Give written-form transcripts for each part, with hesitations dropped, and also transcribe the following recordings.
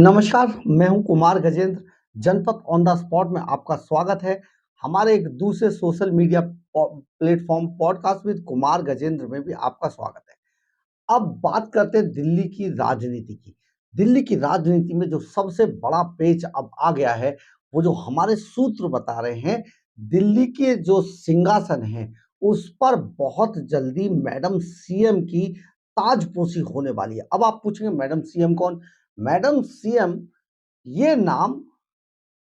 नमस्कार, मैं हूं कुमार गजेंद्र। जनपद ऑन द स्पॉट में आपका स्वागत है। हमारे एक दूसरे social media platform podcast with Kumar Gajendra में भी आपका स्वागत है। अब बात करते हैं दिल्ली की राजनीति की। दिल्ली की राजनीति में जो सबसे बड़ा पेच अब आ गया है, वो जो हमारे सूत्र बता रहे हैं, दिल्ली के जो सिंहासन है, उस पर बहुत जल्दी मैडम सीएम की ताजपोशी होने वाली है। अब आप पूछेंगे मैडम सीएम कौन? मैडम सीएम ये नाम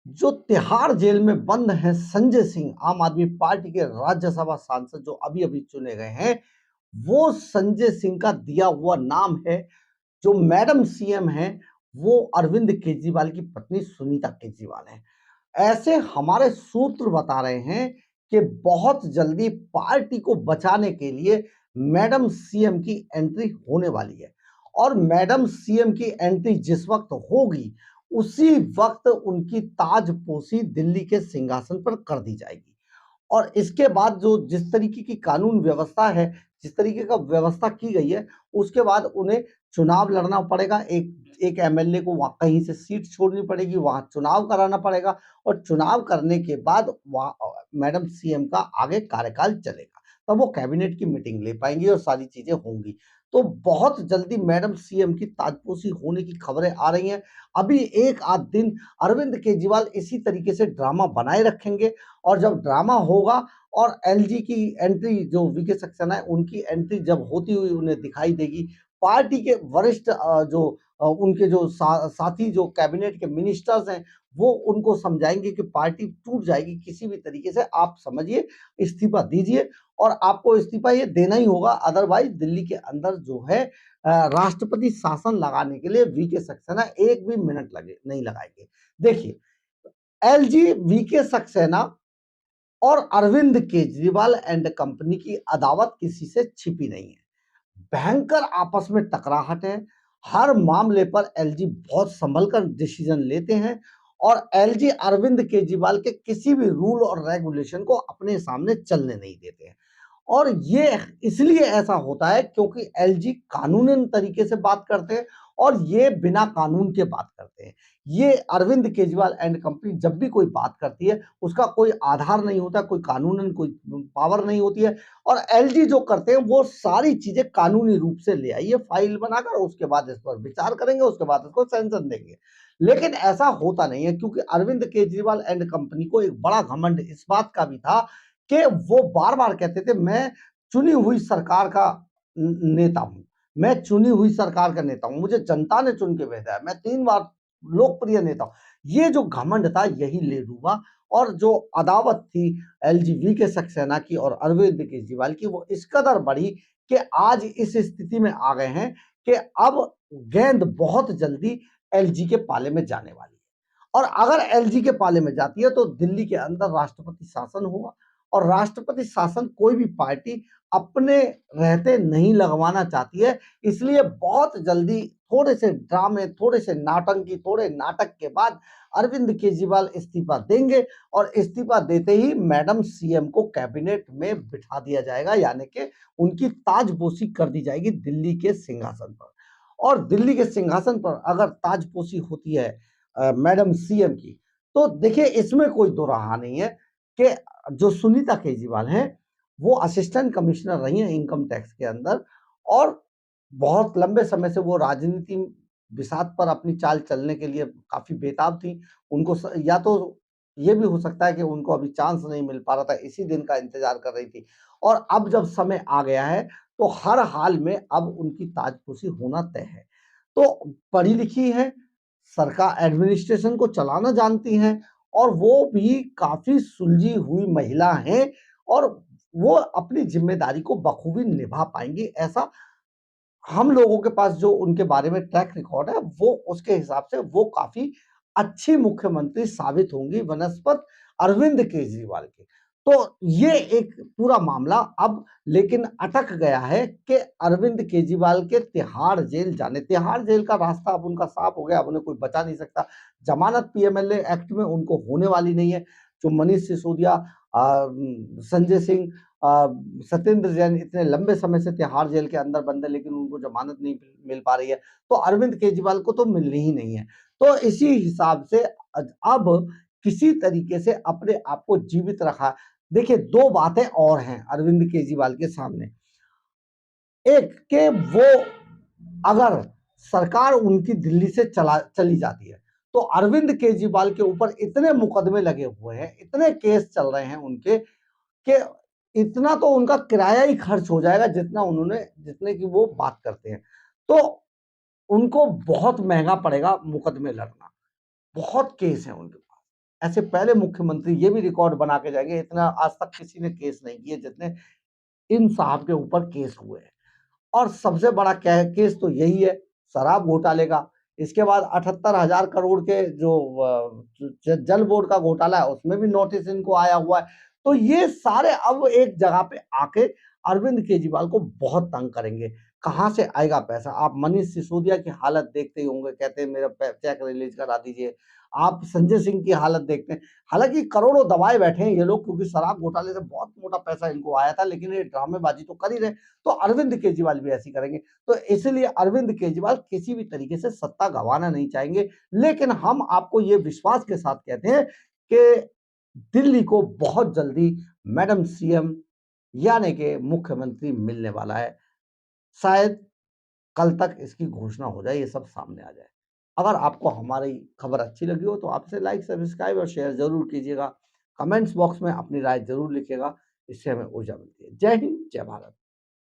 जो तिहाड़ जेल में बंद हैं संजय सिंह, आम आदमी पार्टी के राज्यसभा सांसद जो अभी-अभी चुने गए हैं, वो संजय सिंह का दिया हुआ नाम है। जो मैडम सीएम हैं, वो अरविंद केजरीवाल की पत्नी सुनीता केजरीवाल हैं। ऐसे हमारे सूत्र बता रहे हैं कि बहुत जल्दी पार्टी को बचाने के लिए मैडम सीएम की एंट्री होने वाली है और मैडम सीएम की एंट्री जिस वक्त होगी, उसी वक्त उनकी ताजपोशी दिल्ली के सिंहासन पर कर दी जाएगी। और इसके बाद जो जिस तरीके की कानून व्यवस्था है, जिस तरीके का व्यवस्था की गई है, उसके बाद उन्हें चुनाव लड़ना पड़ेगा। एक एक एमएलए को वहाँ कहीं से सीट छोड़नी पड़ेगी, वहाँ चुनाव कराना पड़ेगा और चुनाव करने के बाद वहाँ मैडम सीएम का आगे कार्यकाल चलेगा। तब वो कैबिनेट की मीटिंग ले पाएँगी और सारी चीज़ें होंगी। तो बहुत जल्दी मैडम सीएम की ताजपोशी होने की खबरें आ रही हैं। अभी 1 आध दिन अरविंद केजरीवाल इसी तरीके से ड्रामा बनाए रखेंगे और जब ड्रामा होगा और एलजी की एंट्री जो वीके सक्सेना है उनकी एंट्री जब होती हुई उन्हें दिखाई देगी, पार्टी के वरिष्ठ उनके जो साथी जो कैबिनेट के मिनिस्टर्स हैं, वो उनको समझाएँगे कि पार्टी टूट जाएगी किसी भी तरीके से, आप समझिए, इस्तीफा दीजिए और आपको इस्तीफा ये देना ही होगा, अदरवाइज़ दिल्ली के अंदर जो है राष्ट्रपति शासन लगाने के लिए वीके सक्सेना एक भी मिनट लगे नहीं लगाएँगे। देखिए, एलजी, वीके सक्सेना और अरविंद केजरीवाल एंड कंपनी की अदावत किसी से छिपी नहीं है। भयंकर आपस में टकराहट है। हर मामले पर एलजी बहुत संभल कर डिसीजन लेते हैं और एलजी अरविंद केजरीवाल के किसी भी रूल और रेगुलेशन को अपने सामने चलने नहीं देते हैं। और ये इसलिए ऐसा होता है क्योंकि एलजी कानूनन तरीके से बात करते हैं और ये बिना कानून के बात करते हैं। ये अरविंद केजरीवाल एंड कंपनी जब भी कोई बात करती है, उसका कोई आधार नहीं होता, कोई कानूनन कोई पावर नहीं होती है और एलजी जो करते हैं वो सारी चीजें कानूनी रूप से ले आइए फाइल बनाकर, उसके बाद इस पर विचार करेंगे, उसके बाद इसको सेंशन देंगे। लेकिन ऐसा होता नहीं है क्योंकि अरविंद केजरीवाल एंड कंपनी को एक बड़ा घमंड इस बात का भी था कि वो बार-बार कहते थे मैं चुनी हुई सरकार का नेता हूँ। मैं चुनी हुई सरकार का नेता हूँ। मुझे जनता ने चुन के भेजा है। मैं 3 बार लोकप्रिय नेता हूँ। ये जो घमंड था यही ले डूबा और जो अदावत थी एलजीबी सक्सेना की और अरविंद केजरीवाल की वो इस कदर बढ़ी कि आज इस स्थिति में आ गए हैं कि अब गेंद बहुत जल्दी एलजी के पाले में जाने वाली है। और अगर एलजी के पाले में जाती है तो दिल्ली के अंदर राष्ट्रपति शासन होगा और राष्ट्रपति शासन कोई भी पार्टी अपने रहते नहीं लगवाना चाहती है। इसलिए बहुत जल्दी थोड़े से ड्रामे, थोड़े से नाटंकी, थोड़े नाटक के बाद अरविंद केजरीवाल इस्तीफा देंगे और इस्तीफा देते ही मैडम सीएम को कैबिनेट में बिठा दिया जाएगा, यानी कि उनकी ताजपोशी कर दी जाएगी दिल्ली के सिंहासन पर। और दिल्ली के सिंहासन पर अगर ताजपोशी होती है मैडम सीएम की, तो देखिए इसमें कोई दो राह नहीं है कि जो सुनीता केजरीवाल हैं, वो असिस्टेंट कमिश्नर रही हैं इनकम टैक्स के अंदर और बहुत लंबे समय से वो राजनीति बिसात पर अपनी चाल चलने के लिए काफ़ी बेताब थीं। उनको या तो ये भी हो सकता है कि उनको अभी चांस नहीं मिल पा रहा था, इसी दिन का इंतज़ार कर रही थी और अब जब समय आ गया है, तो हर हाल में अब उनकी ताजपोशी होना तय है। तो पढ़ी लिखी हैं, सरकार एडमिनिस्ट्रेशन को चलाना जानती हैं और वो भी काफ़ी सुलझी हुई महिला हैं और वो अपनी ज़िम्मेदारी को बखूबी निभा पाएँगी, ऐसा हम लोगों के पास जो उनके बारे में ट्रैक रिकॉर्ड है, वो उसके हिसाब से वो काफ़ी अच्छी मुख्यमंत्री साबित होंगी बनस्पत अरविंद केजरीवाल के। तो ये एक पूरा मामला अब लेकिन अटक गया है कि अरविंद केजरीवाल के तिहाड़ जेल का रास्ता अब उनका साफ हो गया, अब उन्हें कोई बचा नहीं सकता। ज़मानत पीएमएलए एक्ट में उनको होने वाली नहीं है। जो मनीष सिसोदिया, संजय सिंह सत्येंद्र जैन इतने लंबे समय से तिहाड़ जेल के अंदर बंद है, लेकिन उनको जमानत नहीं मिल पा रही है, तो अरविंद केजरीवाल को तो मिलनी ही नहीं है। तो इसी हिसाब से अब किसी तरीके से अपने आप को जीवित रखा। देखिए, 2 बातें और हैं अरविंद केजरीवाल के सामने। एक कि वो अगर सरकार उनकी दिल्ली से चली जाती है, तो अरविंद केजरीवाल के ऊपर इतने मुकदमे लगे हुए हैं, इतने केस चल रहे हैं उनके, कि इतना तो उनका किराया ही खर्च हो जाएगा जितने की वो बात करते हैं। तो उनको बहुत महंगा पड़ेगा मुकदमे लड़ना। बहुत केस हैं उनके पास। ऐसे पहले मुख्यमंत्री ये भी रिकॉर्ड बना के जाएंगे, इतना आज तक किसी ने केस नहीं किए जितने इन साहब के ऊपर केस हुए हैं। और सबसे बड़ा केस तो यही है, शराब घोटाले का। इसके बाद 78,000 करोड़ के जो जल बोर्ड का घोटाला है, उसमें भी नोटिस इनको आया हुआ है। तो ये सारे अब एक जगह पे आके अरविंद केजरीवाल को बहुत तंग करेंगे। कहाँ से आएगा पैसा? आप मनीष सिसोदिया की हालत देखते ही होंगे, कहते हैं मेरा चेक रिलीज करा दीजिए। आप संजय सिंह की हालत देखते हैं, हालांकि करोड़ों दबाए बैठे हैं ये लोग, क्योंकि शराब घोटाले से बहुत मोटा पैसा इनको आया था, लेकिन ये ड्रामेबाजी तो कर ही रहे। तो अरविंद केजरीवाल भी ऐसी करेंगे। तो इसलिए अरविंद केजरीवाल किसी भी तरीके से सत्ता गंवाना नहीं चाहेंगे। लेकिन हम आपको ये विश्वास के साथ कहते हैं कि दिल्ली को बहुत जल्दी मैडम सीएम यानी कि मुख्यमंत्री मिलने वाला है। शायद कल तक इसकी घोषणा हो जाए, ये सब सामने आ जाए। अगर आपको हमारी खबर अच्छी लगी हो तो आप इसे लाइक, सब्सक्राइब और शेयर जरूर कीजिएगा। कमेंट्स बॉक्स में अपनी राय जरूर लिखिएगा, इससे हमें ऊर्जा मिलती है। जय हिंद, जय भारत।